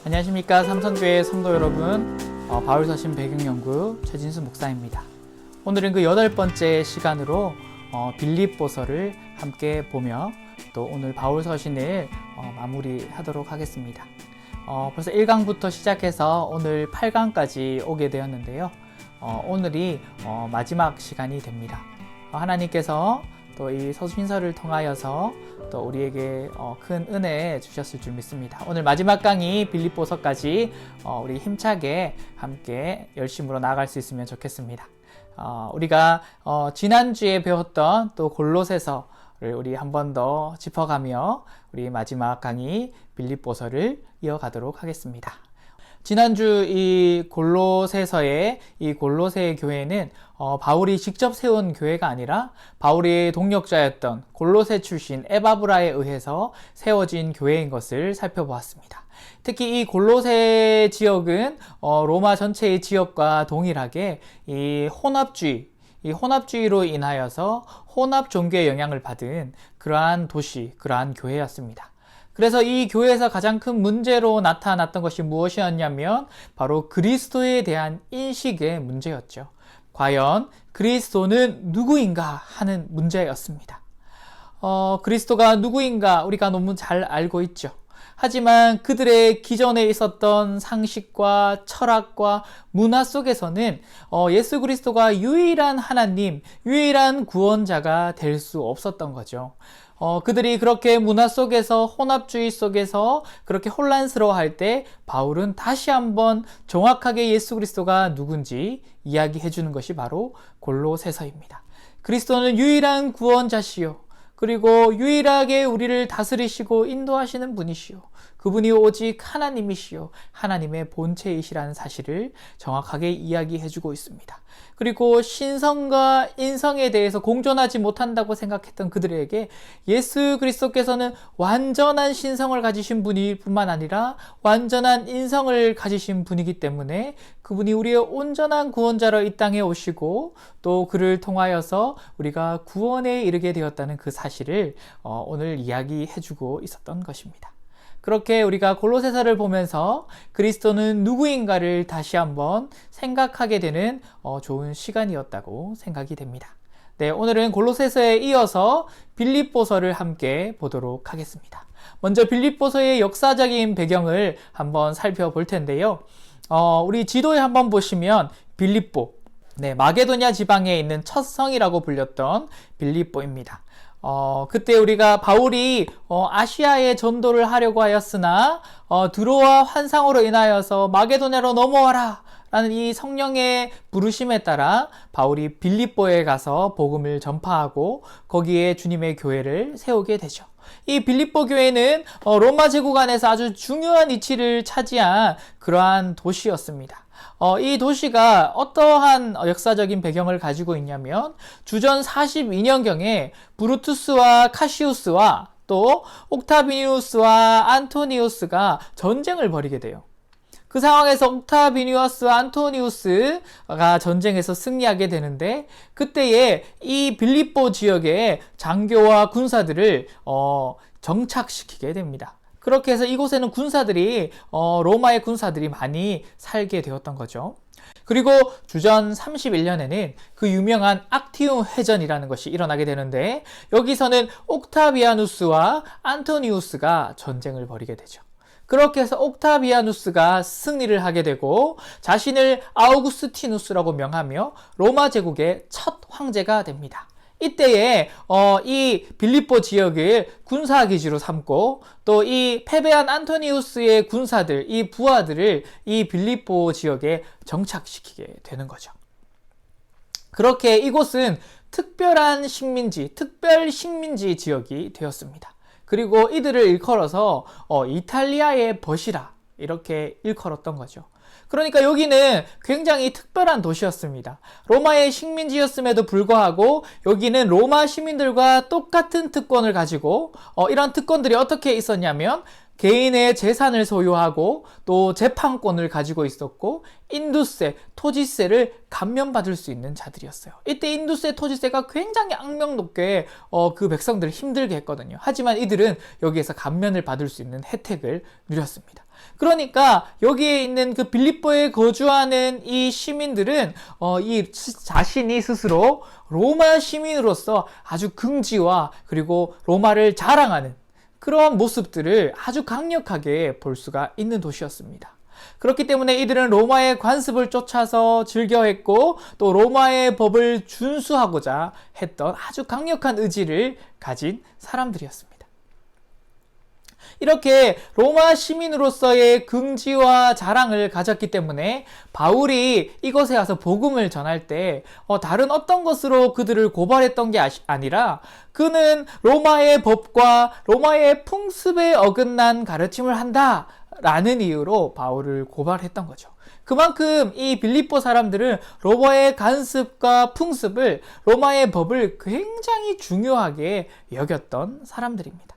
안녕하십니까. 삼성교회 성도 여러분, 바울서신 배경연구 최진수 목사입니다. 오늘은 그 8번째 시간으로 빌립보서를 함께 보며 또 오늘 바울서신을 마무리하도록 하겠습니다. 벌써 1강부터 시작해서 오늘 8강까지 오게 되었는데요. 오늘이 마지막 시간이 됩니다. 하나님께서 또 이 서신서를 통하여서 또 우리에게 큰 은혜 주셨을 줄 믿습니다. 오늘 마지막 강의 빌립보서까지 우리 힘차게 함께 열심으로 나아갈 수 있으면 좋겠습니다. 우리가 지난주에 배웠던 또 골로새서를 우리 한 번 더 짚어가며 우리 마지막 강의 빌립보서를 이어가도록 하겠습니다. 지난주 이 골로새서의 이 골로새 교회는 바울이 직접 세운 교회가 아니라 바울의 동역자였던 골로새 출신 에바브라에 의해서 세워진 교회인 것을 살펴보았습니다. 특히 이 골로새 지역은 로마 전체의 지역과 동일하게 이 혼합주의로 인하여서 혼합 종교의 영향을 받은 그러한 도시, 그러한 교회였습니다. 그래서 이 교회에서 가장 큰 문제로 나타났던 것이 무엇이었냐면 바로 그리스도에 대한 인식의 문제였죠. 과연 그리스도는 누구인가 하는 문제였습니다. 그리스도가 누구인가 우리가 너무 잘 알고 있죠. 하지만 그들의 기존에 있었던 상식과 철학과 문화 속에서는 예수 그리스도가 유일한 하나님, 유일한 구원자가 될 수 없었던 거죠. 그들이 그렇게 문화 속에서 혼합주의 속에서 그렇게 혼란스러워할 때 바울은 다시 한번 정확하게 예수 그리스도가 누군지 이야기해 주는 것이 바로 골로새서입니다. 그리스도는 유일한 구원자시요. 그리고 유일하게 우리를 다스리시고 인도하시는 분이시요. 그분이 오직 하나님이시요. 하나님의 본체이시라는 사실을 정확하게 이야기해주고 있습니다. 그리고 신성과 인성에 대해서 공존하지 못한다고 생각했던 그들에게 예수 그리스도께서는 완전한 신성을 가지신 분일 뿐만 아니라 완전한 인성을 가지신 분이기 때문에 그분이 우리의 온전한 구원자로 이 땅에 오시고 또 그를 통하여서 우리가 구원에 이르게 되었다는 그 사실을 오늘 이야기해주고 있었던 것입니다. 그렇게 우리가 골로새서를 보면서 그리스도는 누구인가를 다시 한번 생각하게 되는 좋은 시간이었다고 생각이 됩니다. 네, 오늘은 골로새서에 이어서 빌립보서를 함께 보도록 하겠습니다. 먼저 빌립보서의 역사적인 배경을 한번 살펴볼 텐데요. 우리 지도에 한번 보시면 빌립보, 네, 마게도냐 지방에 있는 첫 성이라고 불렸던 빌립보입니다. 그때 우리가 바울이 아시아에 전도를 하려고 하였으나 드로아 환상으로 인하여서 마게도냐로 넘어와라 라는 이 성령의 부르심에 따라 바울이 빌립보에 가서 복음을 전파하고 거기에 주님의 교회를 세우게 되죠. 이 빌립보 교회는 로마 제국 안에서 아주 중요한 위치를 차지한 그러한 도시였습니다. 이 도시가 어떠한 역사적인 배경을 가지고 있냐면 주전 42년경에 브루투스와 카시우스와 또 옥타비니우스와 안토니우스가 전쟁을 벌이게 돼요. 그 상황에서 옥타비니우스와 안토니우스가 전쟁에서 승리하게 되는데 그때에 이 빌립보 지역의 장교와 군사들을 정착시키게 됩니다. 그렇게 해서 이곳에는 군사들이 로마의 군사들이 많이 살게 되었던 거죠. 그리고 주전 31년에는 그 유명한 악티움 회전이라는 것이 일어나게 되는데 여기서는 옥타비아누스와 안토니우스가 전쟁을 벌이게 되죠. 그렇게 해서 옥타비아누스가 승리를 하게 되고 자신을 아우구스티누스라고 명하며 로마 제국의 첫 황제가 됩니다. 이때에 이 빌립보 지역을 군사기지로 삼고 또 이 패배한 안토니우스의 군사들, 이 부하들을 이 빌립보 지역에 정착시키게 되는 거죠. 그렇게 이곳은 특별한 식민지, 특별 식민지 지역이 되었습니다. 그리고 이들을 일컬어서 이탈리아의 벗이라 이렇게 일컬었던 거죠. 그러니까 여기는 굉장히 특별한 도시였습니다. 로마의 식민지였음에도 불구하고 여기는 로마 시민들과 똑같은 특권을 가지고 이런 특권들이 어떻게 있었냐면 개인의 재산을 소유하고 또 재판권을 가지고 있었고 인두세, 토지세를 감면받을 수 있는 자들이었어요. 이때 인두세, 토지세가 굉장히 악명 높게 그 백성들을 힘들게 했거든요. 하지만 이들은 여기에서 감면을 받을 수 있는 혜택을 누렸습니다. 그러니까 여기에 있는 그 빌립보에 거주하는 이 시민들은 이 자신이 스스로 로마 시민으로서 아주 긍지와 그리고 로마를 자랑하는 그러한 모습들을 아주 강력하게 볼 수가 있는 도시였습니다. 그렇기 때문에 이들은 로마의 관습을 쫓아서 즐겨했고 또 로마의 법을 준수하고자 했던 아주 강력한 의지를 가진 사람들이었습니다. 이렇게 로마 시민으로서의 긍지와 자랑을 가졌기 때문에 바울이 이곳에 와서 복음을 전할 때 다른 어떤 것으로 그들을 고발했던 게 아니라 그는 로마의 법과 로마의 풍습에 어긋난 가르침을 한다 라는 이유로 바울을 고발했던 거죠. 그만큼 이 빌립보 사람들은 로마의 관습과 풍습을, 로마의 법을 굉장히 중요하게 여겼던 사람들입니다.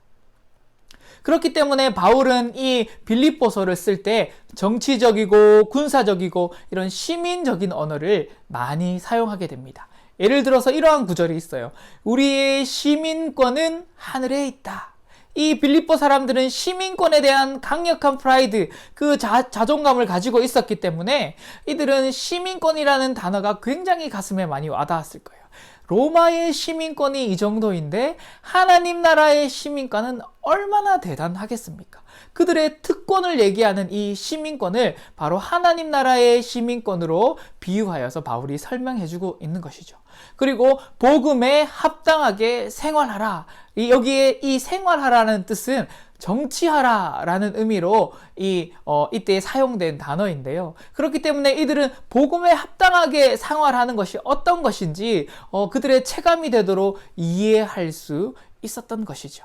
그렇기 때문에 바울은 이 빌립보서를 쓸 때 정치적이고 군사적이고 이런 시민적인 언어를 많이 사용하게 됩니다. 예를 들어서 이러한 구절이 있어요. 우리의 시민권은 하늘에 있다. 이 빌립보 사람들은 시민권에 대한 강력한 프라이드, 그 자존감을 가지고 있었기 때문에 이들은 시민권이라는 단어가 굉장히 가슴에 많이 와닿았을 거예요. 로마의 시민권이 이 정도인데 하나님 나라의 시민권은 얼마나 대단하겠습니까? 그들의 특권을 얘기하는 이 시민권을 바로 하나님 나라의 시민권으로 비유하여서 바울이 설명해주고 있는 것이죠. 그리고 복음에 합당하게 생활하라. 여기에 이 생활하라는 뜻은 정치하라라는 의미로 이때 사용된 단어인데요. 그렇기 때문에 이들은 복음에 합당하게 생활하는 것이 어떤 것인지 그들의 체감이 되도록 이해할 수 있었던 것이죠.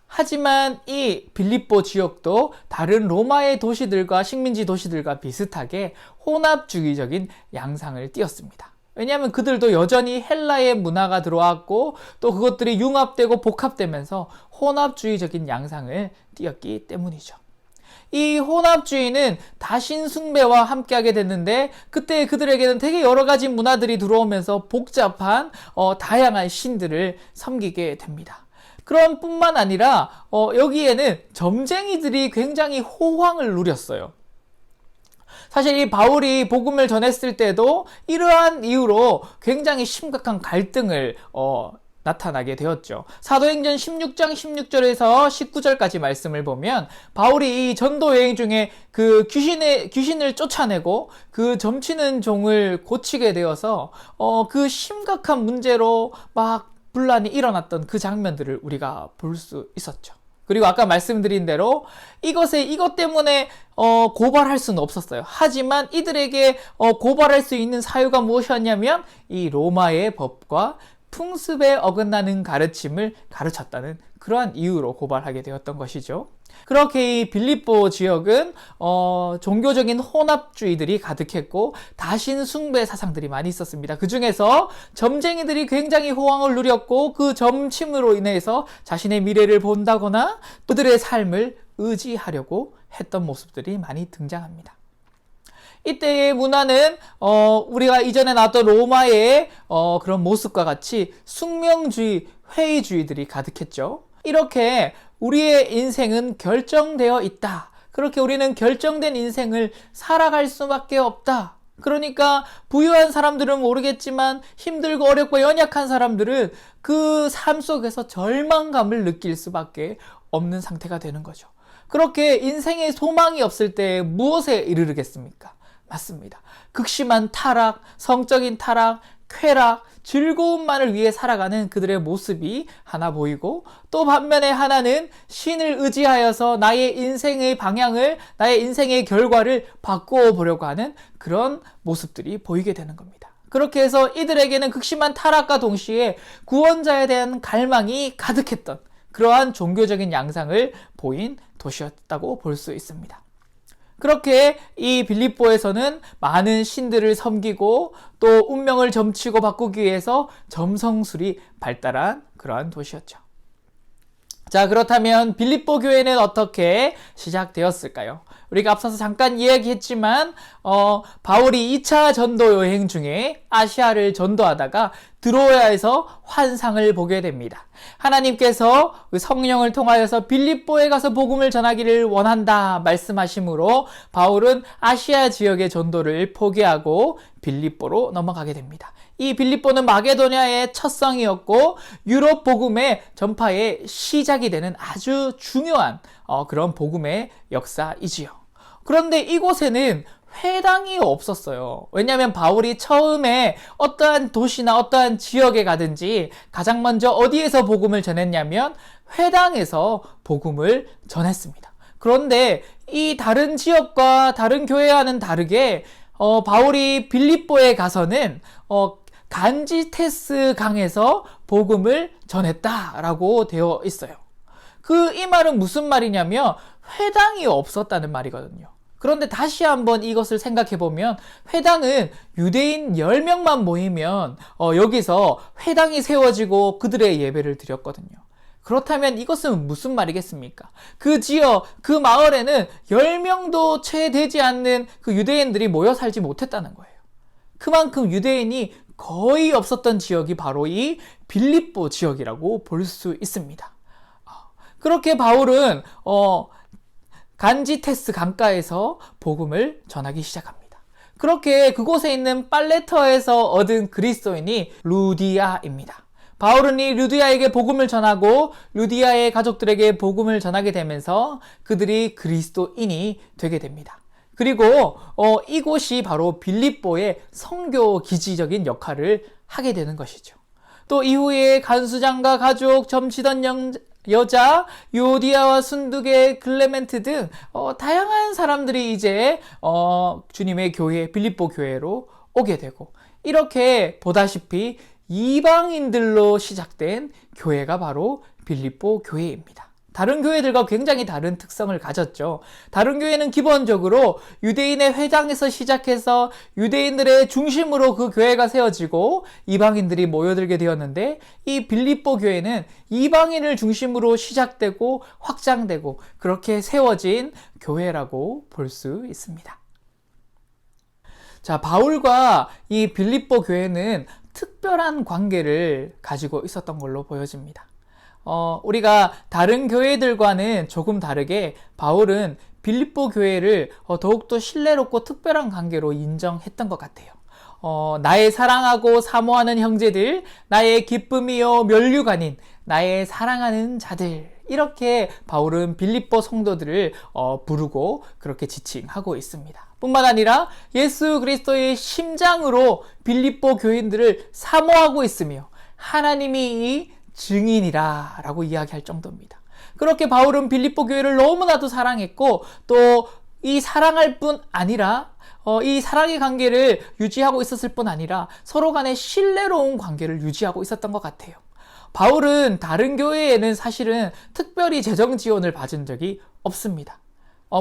하지만 이 빌립보 지역도 다른 로마의 도시들과 식민지 도시들과 비슷하게 혼합주의적인 양상을 띠었습니다. 왜냐하면 그들도 여전히 헬라의 문화가 들어왔고 또 그것들이 융합되고 복합되면서 혼합주의적인 양상을 띠었기 때문이죠. 이 혼합주의는 다신 숭배와 함께하게 됐는데 그때 그들에게는 되게 여러 가지 문화들이 들어오면서 복잡한 다양한 신들을 섬기게 됩니다. 그런 뿐만 아니라 여기에는 점쟁이들이 굉장히 호황을 누렸어요. 사실 이 바울이 복음을 전했을 때도 이러한 이유로 굉장히 심각한 갈등을 나타나게 되었죠. 사도행전 16장 16절에서 19절까지 말씀을 보면 바울이 이 전도 여행 중에 그 귀신을 쫓아내고 그 점치는 종을 고치게 되어서 그 심각한 문제로 막 분란이 일어났던 그 장면들을 우리가 볼 수 있었죠. 그리고 아까 말씀드린 대로 이것 때문에 고발할 수는 없었어요. 하지만 이들에게 고발할 수 있는 사유가 무엇이었냐면 이 로마의 법과 풍습에 어긋나는 가르침을 가르쳤다는 그러한 이유로 고발하게 되었던 것이죠. 그렇게 이 빌립보 지역은 종교적인 혼합주의들이 가득했고 다신 숭배 사상들이 많이 있었습니다. 그 중에서 점쟁이들이 굉장히 호황을 누렸고 그 점침으로 인해서 자신의 미래를 본다거나 그들의 삶을 의지하려고 했던 모습들이 많이 등장합니다. 이때의 문화는 우리가 이전에 나왔던 로마의 그런 모습과 같이 숙명주의, 회의주의들이 가득했죠. 이렇게 우리의 인생은 결정되어 있다. 그렇게 우리는 결정된 인생을 살아갈 수밖에 없다. 그러니까 부유한 사람들은 모르겠지만 힘들고 어렵고 연약한 사람들은 그 삶 속에서 절망감을 느낄 수밖에 없는 상태가 되는 거죠. 그렇게 인생에 소망이 없을 때 무엇에 이르르겠습니까? 맞습니다. 극심한 타락, 성적인 타락, 쾌락, 즐거움만을 위해 살아가는 그들의 모습이 하나 보이고 또 반면에 하나는 신을 의지하여서 나의 인생의 방향을, 나의 인생의 결과를 바꾸어 보려고 하는 그런 모습들이 보이게 되는 겁니다. 그렇게 해서 이들에게는 극심한 타락과 동시에 구원자에 대한 갈망이 가득했던 그러한 종교적인 양상을 보인 도시였다고 볼 수 있습니다. 그렇게 이 빌립보에서는 많은 신들을 섬기고 또 운명을 점치고 바꾸기 위해서 점성술이 발달한 그러한 도시였죠. 자, 그렇다면 빌립보 교회는 어떻게 시작되었을까요? 우리가 앞서서 잠깐 이야기했지만 바울이 2차 전도 여행 중에 아시아를 전도하다가 드로아에서 환상을 보게 됩니다. 하나님께서 성령을 통하여서 빌립보에 가서 복음을 전하기를 원한다 말씀하심으로 바울은 아시아 지역의 전도를 포기하고 빌립보로 넘어가게 됩니다. 이 빌립보는 마게도냐의 첫 성이었고 유럽 복음의 전파의 시작이 되는 아주 중요한 그런 복음의 역사이지요. 그런데 이곳에는 회당이 없었어요. 왜냐하면 바울이 처음에 어떠한 도시나 어떠한 지역에 가든지 가장 먼저 어디에서 복음을 전했냐면 회당에서 복음을 전했습니다. 그런데 이 다른 지역과 다른 교회와는 다르게 바울이 빌립보에 가서는 간지테스 강에서 복음을 전했다라고 되어 있어요. 이 말은 무슨 말이냐면 회당이 없었다는 말이거든요. 그런데 다시 한번 이것을 생각해 보면 회당은 유대인 10명만 모이면 여기서 회당이 세워지고 그들의 예배를 드렸거든요. 그렇다면 이것은 무슨 말이겠습니까? 그 지역, 그 마을에는 10명도 채 되지 않는 그 유대인들이 모여 살지 못했다는 거예요. 그만큼 유대인이 거의 없었던 지역이 바로 이 빌립보 지역이라고 볼 수 있습니다. 그렇게 바울은 간지테스 강가에서 복음을 전하기 시작합니다. 그렇게 그곳에 있는 빨레터에서 얻은 그리스도인이 루디아입니다. 바울은 이 루디아에게 복음을 전하고 루디아의 가족들에게 복음을 전하게 되면서 그들이 그리스도인이 되게 됩니다. 그리고 이곳이 바로 빌립보의 선교 기지적인 역할을 하게 되는 것이죠. 또 이후에 간수장과 가족, 점치던 여자, 요디아와 순두계, 클레멘트 등 다양한 사람들이 이제 주님의 교회, 빌립보 교회로 오게 되고, 이렇게 보다시피 이방인들로 시작된 교회가 바로 빌립보 교회입니다. 다른 교회들과 굉장히 다른 특성을 가졌죠. 다른 교회는 기본적으로 유대인의 회당에서 시작해서 유대인들의 중심으로 그 교회가 세워지고 이방인들이 모여들게 되었는데, 이 빌립보 교회는 이방인을 중심으로 시작되고 확장되고 그렇게 세워진 교회라고 볼 수 있습니다. 자, 바울과 이 빌립보 교회는 특별한 관계를 가지고 있었던 걸로 보여집니다. 우리가 다른 교회들과는 조금 다르게 바울은 빌립보 교회를 더욱더 신뢰롭고 특별한 관계로 인정했던 것 같아요. 나의 사랑하고 사모하는 형제들, 나의 기쁨이요 면류관인 나의 사랑하는 자들, 이렇게 바울은 빌립보 성도들을 부르고 그렇게 지칭하고 있습니다. 뿐만 아니라 예수 그리스도의 심장으로 빌립보 교인들을 사모하고 있으며 하나님이 이 증인이라 라고 이야기할 정도입니다. 그렇게 바울은 빌립보 교회를 너무나도 사랑했고, 또 이 사랑할 뿐 아니라 이 사랑의 관계를 유지하고 있었을 뿐 아니라 서로 간의 신뢰로운 관계를 유지하고 있었던 것 같아요. 바울은 다른 교회에는 사실은 특별히 재정 지원을 받은 적이 없습니다.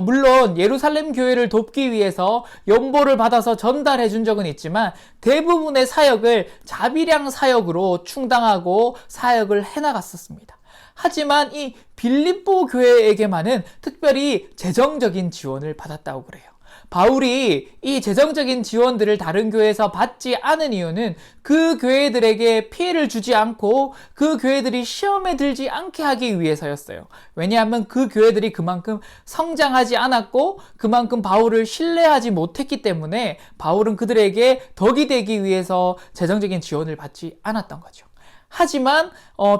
물론 예루살렘 교회를 돕기 위해서 연보를 받아서 전달해 준 적은 있지만 대부분의 사역을 자비량 사역으로 충당하고 사역을 해나갔었습니다. 하지만 이 빌립보 교회에게만은 특별히 재정적인 지원을 받았다고 그래요. 바울이 이 재정적인 지원들을 다른 교회에서 받지 않은 이유는 그 교회들에게 피해를 주지 않고 그 교회들이 시험에 들지 않게 하기 위해서였어요. 왜냐하면 그 교회들이 그만큼 성장하지 않았고 그만큼 바울을 신뢰하지 못했기 때문에 바울은 그들에게 덕이 되기 위해서 재정적인 지원을 받지 않았던 거죠. 하지만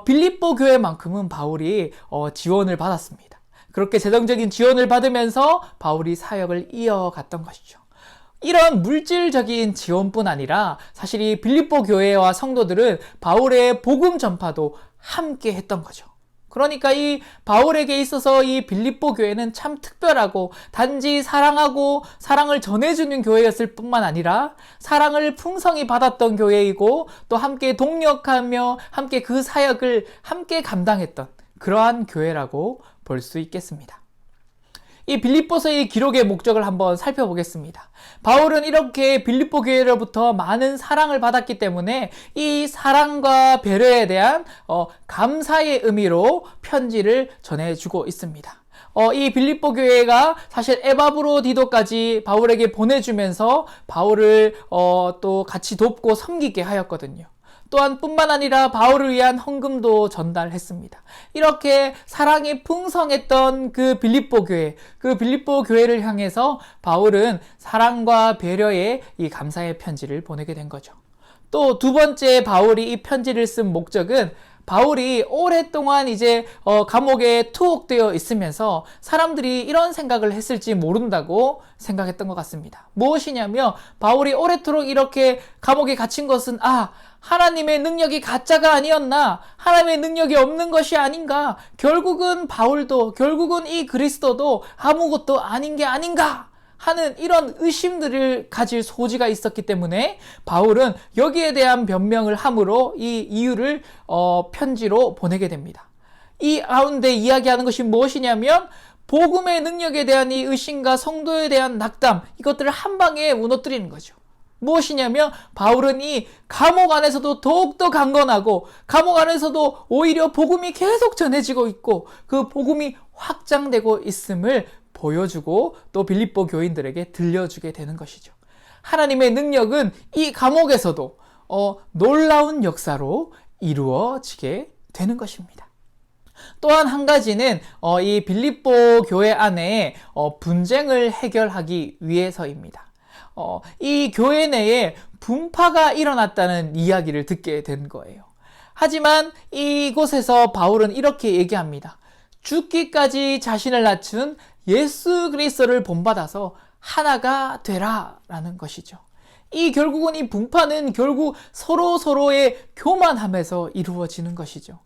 빌립보 교회만큼은 바울이 지원을 받았습니다. 그렇게 재정적인 지원을 받으면서 바울이 사역을 이어갔던 것이죠. 이런 물질적인 지원뿐 아니라 사실 이 빌립보 교회와 성도들은 바울의 복음 전파도 함께 했던 거죠. 그러니까 이 바울에게 있어서 이 빌립보 교회는 참 특별하고 단지 사랑하고 사랑을 전해주는 교회였을 뿐만 아니라 사랑을 풍성히 받았던 교회이고 또 함께 동력하며 함께 그 사역을 함께 감당했던 그러한 교회라고 볼 수 있겠습니다. 이 빌립보서의 기록의 목적을 한번 살펴보겠습니다. 바울은 이렇게 빌립보 교회로부터 많은 사랑을 받았기 때문에 이 사랑과 배려에 대한 감사의 의미로 편지를 전해주고 있습니다. 이 빌립보 교회가 사실 에바브로디도까지 바울에게 보내주면서 바울을 또 같이 돕고 섬기게 하였거든요. 또한 뿐만 아니라 바울을 위한 헌금도 전달했습니다. 이렇게 사랑이 풍성했던 그 빌립보 교회를 향해서 바울은 사랑과 배려의 이 감사의 편지를 보내게 된 거죠. 또 두 번째 바울이 이 편지를 쓴 목적은 바울이 오랫동안 이제 감옥에 투옥되어 있으면서 사람들이 이런 생각을 했을지 모른다고 생각했던 것 같습니다. 무엇이냐면 바울이 오래도록 이렇게 감옥에 갇힌 것은 하나님의 능력이 가짜가 아니었나? 하나님의 능력이 없는 것이 아닌가? 결국은 결국은 이 그리스도도 아무것도 아닌 게 아닌가? 하는 이런 의심들을 가질 소지가 있었기 때문에 바울은 여기에 대한 변명을 함으로 이 이유를 편지로 보내게 됩니다. 이 가운데 이야기하는 것이 무엇이냐면 복음의 능력에 대한 이 의심과 성도에 대한 낙담, 이것들을 한 방에 무너뜨리는 거죠. 무엇이냐면 바울은 이 감옥 안에서도 더욱더 강건하고 감옥 안에서도 오히려 복음이 계속 전해지고 있고 그 복음이 확장되고 있음을 보여주고 또 빌립보 교인들에게 들려주게 되는 것이죠. 하나님의 능력은 이 감옥에서도 놀라운 역사로 이루어지게 되는 것입니다. 또한 한 가지는 이 빌립보 교회 안에 분쟁을 해결하기 위해서입니다. 이 교회 내에 분파가 일어났다는 이야기를 듣게 된 거예요. 하지만 이곳에서 바울은 이렇게 얘기합니다. 죽기까지 자신을 낮춘 예수 그리스도를 본받아서 하나가 되라 라는 것이죠. 결국은 이 분파는 결국 서로의 교만함에서 이루어지는 것이죠.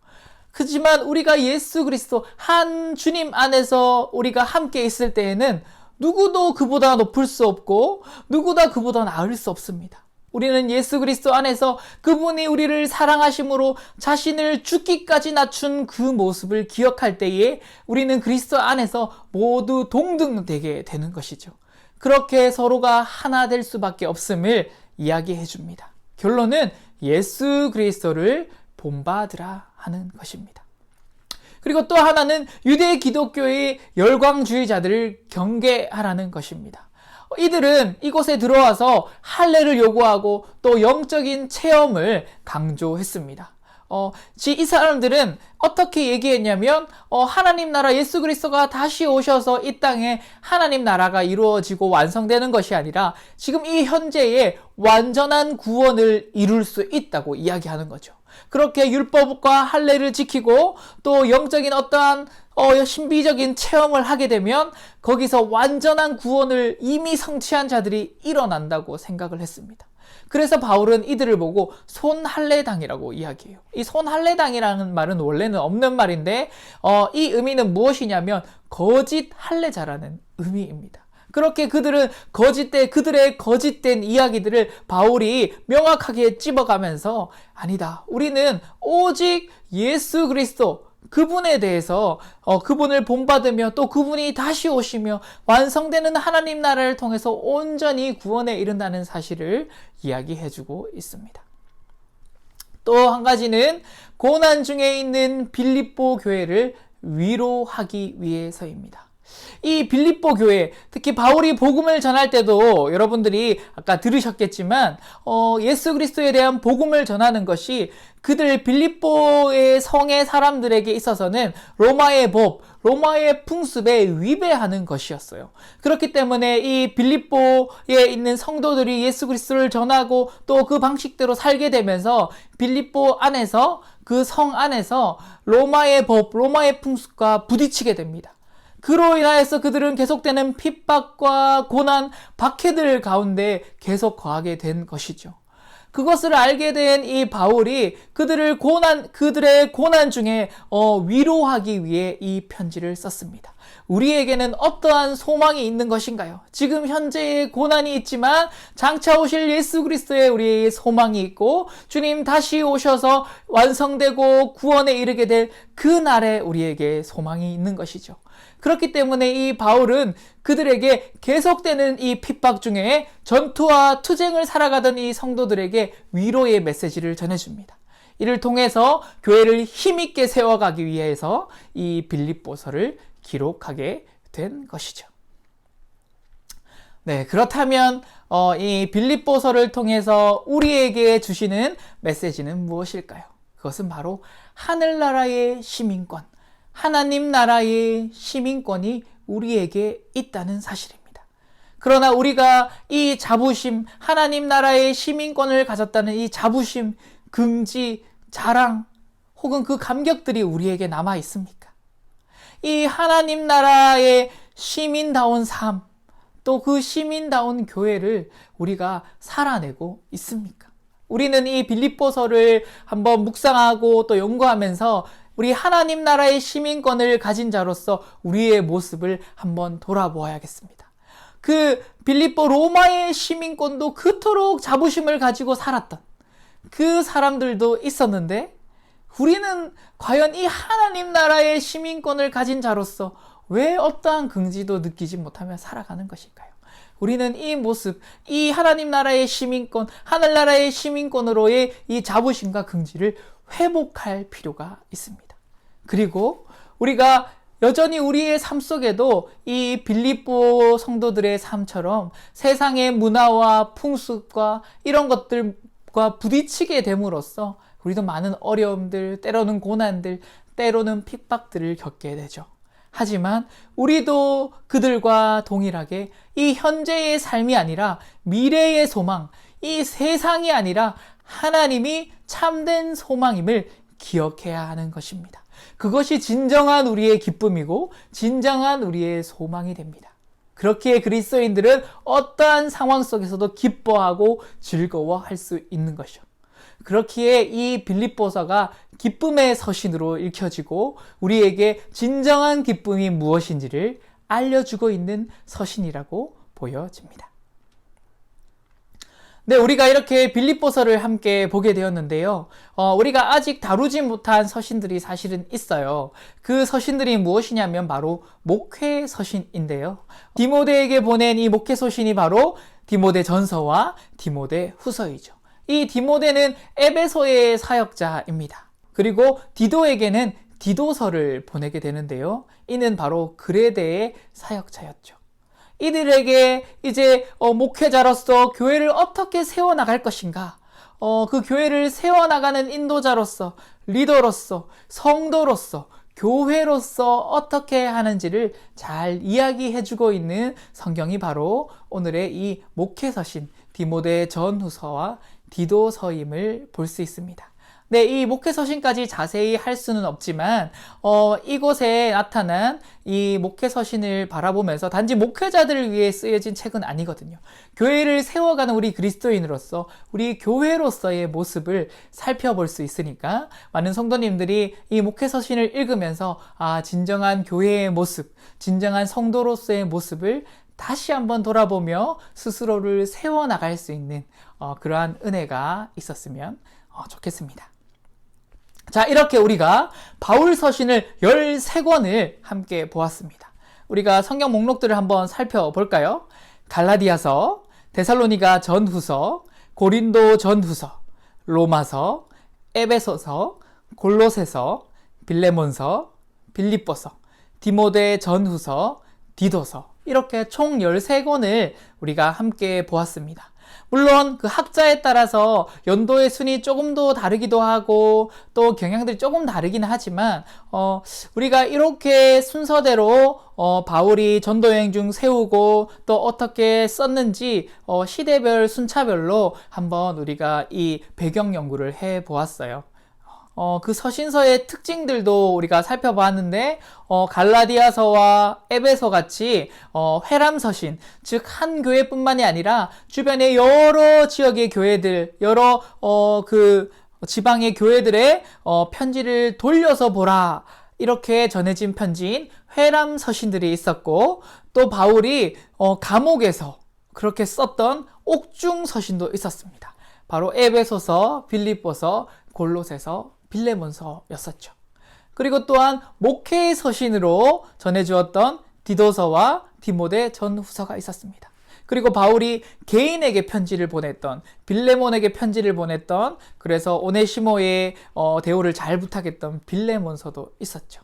하지만 우리가 예수 그리스도 한 주님 안에서 우리가 함께 있을 때에는 누구도 그보다 높을 수 없고 누구도 그보다 나을 수 없습니다. 우리는 예수 그리스도 안에서 그분이 우리를 사랑하심으로 자신을 죽기까지 낮춘 그 모습을 기억할 때에 우리는 그리스도 안에서 모두 동등되게 되는 것이죠. 그렇게 서로가 하나 될 수밖에 없음을 이야기해 줍니다. 결론은 예수 그리스도를 본받으라 하는 것입니다. 그리고 또 하나는 유대 기독교의 열광주의자들을 경계하라는 것입니다. 이들은 이곳에 들어와서 할례를 요구하고 또 영적인 체험을 강조했습니다. 이 사람들은 어떻게 얘기했냐면 하나님 나라 예수 그리스도가 다시 오셔서 이 땅에 하나님 나라가 이루어지고 완성되는 것이 아니라 지금 이 현재의 완전한 구원을 이룰 수 있다고 이야기하는 거죠. 그렇게 율법과 할례를 지키고 또 영적인 어떠한 신비적인 체험을 하게 되면 거기서 완전한 구원을 이미 성취한 자들이 일어난다고 생각을 했습니다. 그래서 바울은 이들을 보고 손할례당이라고 이야기해요. 이 손할례당이라는 말은 원래는 없는 말인데 이 의미는 무엇이냐면 거짓 할례자라는 의미입니다. 그렇게 그들은 그들의 거짓된 이야기들을 바울이 명확하게 찝어가면서 아니다. 우리는 오직 예수 그리스도 그분에 대해서 그분을 본받으며 또 그분이 다시 오시며 완성되는 하나님 나라를 통해서 온전히 구원에 이른다는 사실을 이야기해주고 있습니다. 또 한 가지는 고난 중에 있는 빌립보 교회를 위로하기 위해서입니다. 이 빌립보 교회, 특히 바울이 복음을 전할 때도 여러분들이 아까 들으셨겠지만 예수 그리스도에 대한 복음을 전하는 것이 그들 빌립보의 성의 사람들에게 있어서는 로마의 법, 로마의 풍습에 위배하는 것이었어요. 그렇기 때문에 이 빌립보에 있는 성도들이 예수 그리스도를 전하고 또 그 방식대로 살게 되면서 빌립보 안에서 그 성 안에서 로마의 법, 로마의 풍습과 부딪히게 됩니다. 그로 인하여서 그들은 계속되는 핍박과 고난, 박해들 가운데 계속 거하게 된 것이죠. 그것을 알게 된 이 바울이 그들의 고난 중에 위로하기 위해 이 편지를 썼습니다. 우리에게는 어떠한 소망이 있는 것인가요? 지금 현재의 고난이 있지만 장차 오실 예수 그리스도의 우리의 소망이 있고 주님 다시 오셔서 완성되고 구원에 이르게 될 그 날에 우리에게 소망이 있는 것이죠. 그렇기 때문에 이 바울은 그들에게 계속되는 이 핍박 중에 전투와 투쟁을 살아가던 이 성도들에게 위로의 메시지를 전해줍니다. 이를 통해서 교회를 힘있게 세워가기 위해서 이 빌립보서를 기록하게 된 것이죠. 네, 그렇다면 이 빌립보서를 통해서 우리에게 주시는 메시지는 무엇일까요? 그것은 바로 하늘나라의 시민권, 하나님 나라의 시민권이 우리에게 있다는 사실입니다. 그러나 우리가 이 자부심, 하나님 나라의 시민권을 가졌다는 이 자부심, 긍지, 자랑 혹은 그 감격들이 우리에게 남아 있습니까? 이 하나님 나라의 시민다운 삶, 또 그 시민다운 교회를 우리가 살아내고 있습니까? 우리는 이 빌립보서를 한번 묵상하고 또 연구하면서 우리 하나님 나라의 시민권을 가진 자로서 우리의 모습을 한번 돌아보아야겠습니다. 그 빌립보 로마의 시민권도 그토록 자부심을 가지고 살았던 그 사람들도 있었는데 우리는 과연 이 하나님 나라의 시민권을 가진 자로서 왜 어떠한 긍지도 느끼지 못하며 살아가는 것일까요? 우리는 이 모습, 이 하나님 나라의 시민권, 하늘나라의 시민권으로의 이 자부심과 긍지를 회복할 필요가 있습니다. 그리고 우리가 여전히 우리의 삶 속에도 이 빌립보 성도들의 삶처럼 세상의 문화와 풍습과 이런 것들과 부딪히게 됨으로써 우리도 많은 어려움들, 때로는 고난들, 때로는 핍박들을 겪게 되죠. 하지만 우리도 그들과 동일하게 이 현재의 삶이 아니라 미래의 소망, 이 세상이 아니라 하나님이 참된 소망임을 기억해야 하는 것입니다. 그것이 진정한 우리의 기쁨이고 진정한 우리의 소망이 됩니다. 그렇기에 그리스도인들은 어떠한 상황 속에서도 기뻐하고 즐거워할 수 있는 것이죠. 그렇기에 이 빌립보서가 기쁨의 서신으로 읽혀지고 우리에게 진정한 기쁨이 무엇인지를 알려주고 있는 서신이라고 보여집니다. 네, 우리가 이렇게 빌립보서를 함께 보게 되었는데요. 우리가 아직 다루지 못한 서신들이 사실은 있어요. 그 서신들이 무엇이냐면 바로 목회 서신인데요. 디모데에게 보낸 이 목회 서신이 바로 디모데 전서와 디모데 후서이죠. 이 디모데는 에베소의 사역자입니다. 그리고 디도에게는 디도서를 보내게 되는데요. 이는 바로 그레데의 사역자였죠. 이들에게 이제 목회자로서 교회를 어떻게 세워나갈 것인가, 그 교회를 세워나가는 인도자로서, 리더로서, 성도로서, 교회로서 어떻게 하는지를 잘 이야기해주고 있는 성경이 바로 오늘의 이 목회서신 디모데 전후서와 디도서임을 볼 수 있습니다. 네, 이 목회서신까지 자세히 할 수는 없지만 이곳에 나타난 이 목회서신을 바라보면서 단지 목회자들을 위해 쓰여진 책은 아니거든요. 교회를 세워가는 우리 그리스도인으로서 우리 교회로서의 모습을 살펴볼 수 있으니까 많은 성도님들이 이 목회서신을 읽으면서 진정한 교회의 모습, 진정한 성도로서의 모습을 다시 한번 돌아보며 스스로를 세워나갈 수 있는 그러한 은혜가 있었으면 좋겠습니다. 자, 이렇게 우리가 바울 서신을 13권을 함께 보았습니다. 우리가 성경 목록들을 한번 살펴볼까요? 갈라디아서, 데살로니가 전후서, 고린도 전후서, 로마서, 에베소서, 골로새서, 빌레몬서, 빌립보서, 디모데 전후서, 디도서, 이렇게 총 13권을 우리가 함께 보았습니다. 물론 그 학자에 따라서 연도의 순위 조금 더 다르기도 하고 또 경향들이 조금 다르긴 하지만 우리가 이렇게 순서대로 바울이 전도여행 중 세우고 또 어떻게 썼는지 시대별 순차별로 한번 우리가 이 배경 연구를 해 보았어요. 그 서신서의 특징들도 우리가 살펴봤는데 갈라디아서와 에베소 같이 회람 서신, 즉 한 교회뿐만이 아니라 주변의 여러 지역의 교회들, 여러 그 지방의 교회들의 편지를 돌려서 보라, 이렇게 전해진 편지인 회람 서신들이 있었고, 또 바울이 감옥에서 그렇게 썼던 옥중 서신도 있었습니다. 바로 에베소서, 빌립보서, 골로새서, 빌레몬서였었죠. 그리고 또한 목회의 서신으로 전해주었던 디도서와 디모데 전후서가 있었습니다. 그리고 바울이 개인에게 편지를 보냈던, 빌레몬에게 편지를 보냈던, 그래서 오네시모의 대우를 잘 부탁했던 빌레몬서도 있었죠.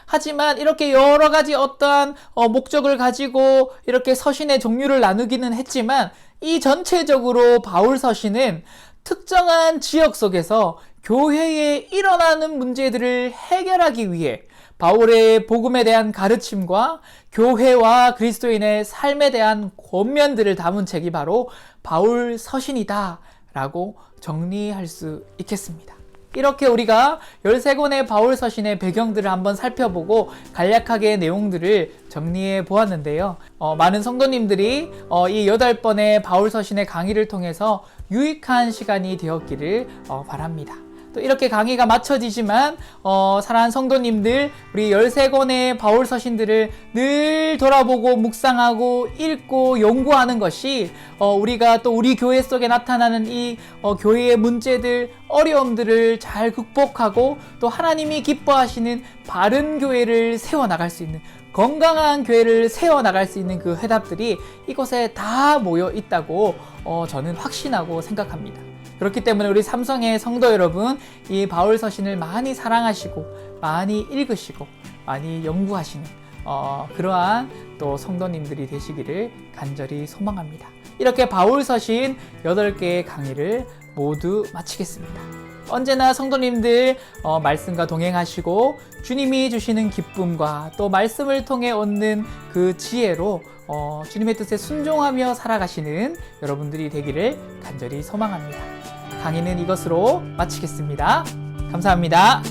하지만 이렇게 여러 가지 어떠한 목적을 가지고 이렇게 서신의 종류를 나누기는 했지만, 이 전체적으로 바울 서신은 특정한 지역 속에서 교회에 일어나는 문제들을 해결하기 위해 바울의 복음에 대한 가르침과 교회와 그리스도인의 삶에 대한 권면들을 담은 책이 바로 바울 서신이다 라고 정리할 수 있겠습니다. 이렇게 우리가 13권의 바울 서신의 배경들을 한번 살펴보고 간략하게 내용들을 정리해 보았는데요. 많은 성도님들이 이 8번의 바울 서신의 강의를 통해서 유익한 시간이 되었기를 바랍니다. 또 이렇게 강의가 마쳐지지만 사랑하는 성도님들, 우리 13권의 바울 서신들을 늘 돌아보고 묵상하고 읽고 연구하는 것이 우리가 또 우리 교회 속에 나타나는 이 교회의 문제들, 어려움들을 잘 극복하고 또 하나님이 기뻐하시는 바른 교회를 세워나갈 수 있는, 건강한 교회를 세워나갈 수 있는 그 해답들이 이곳에 다 모여 있다고 저는 확신하고 생각합니다. 그렇기 때문에 우리 삼성의 성도 여러분, 이 바울 서신을 많이 사랑하시고 많이 읽으시고 많이 연구하시는 그러한 또 성도님들이 되시기를 간절히 소망합니다. 이렇게 바울 서신 8개의 강의를 모두 마치겠습니다. 언제나 성도님들 말씀과 동행하시고 주님이 주시는 기쁨과 또 말씀을 통해 얻는 그 지혜로 주님의 뜻에 순종하며 살아가시는 여러분들이 되기를 간절히 소망합니다. 강의는 이것으로 마치겠습니다. 감사합니다.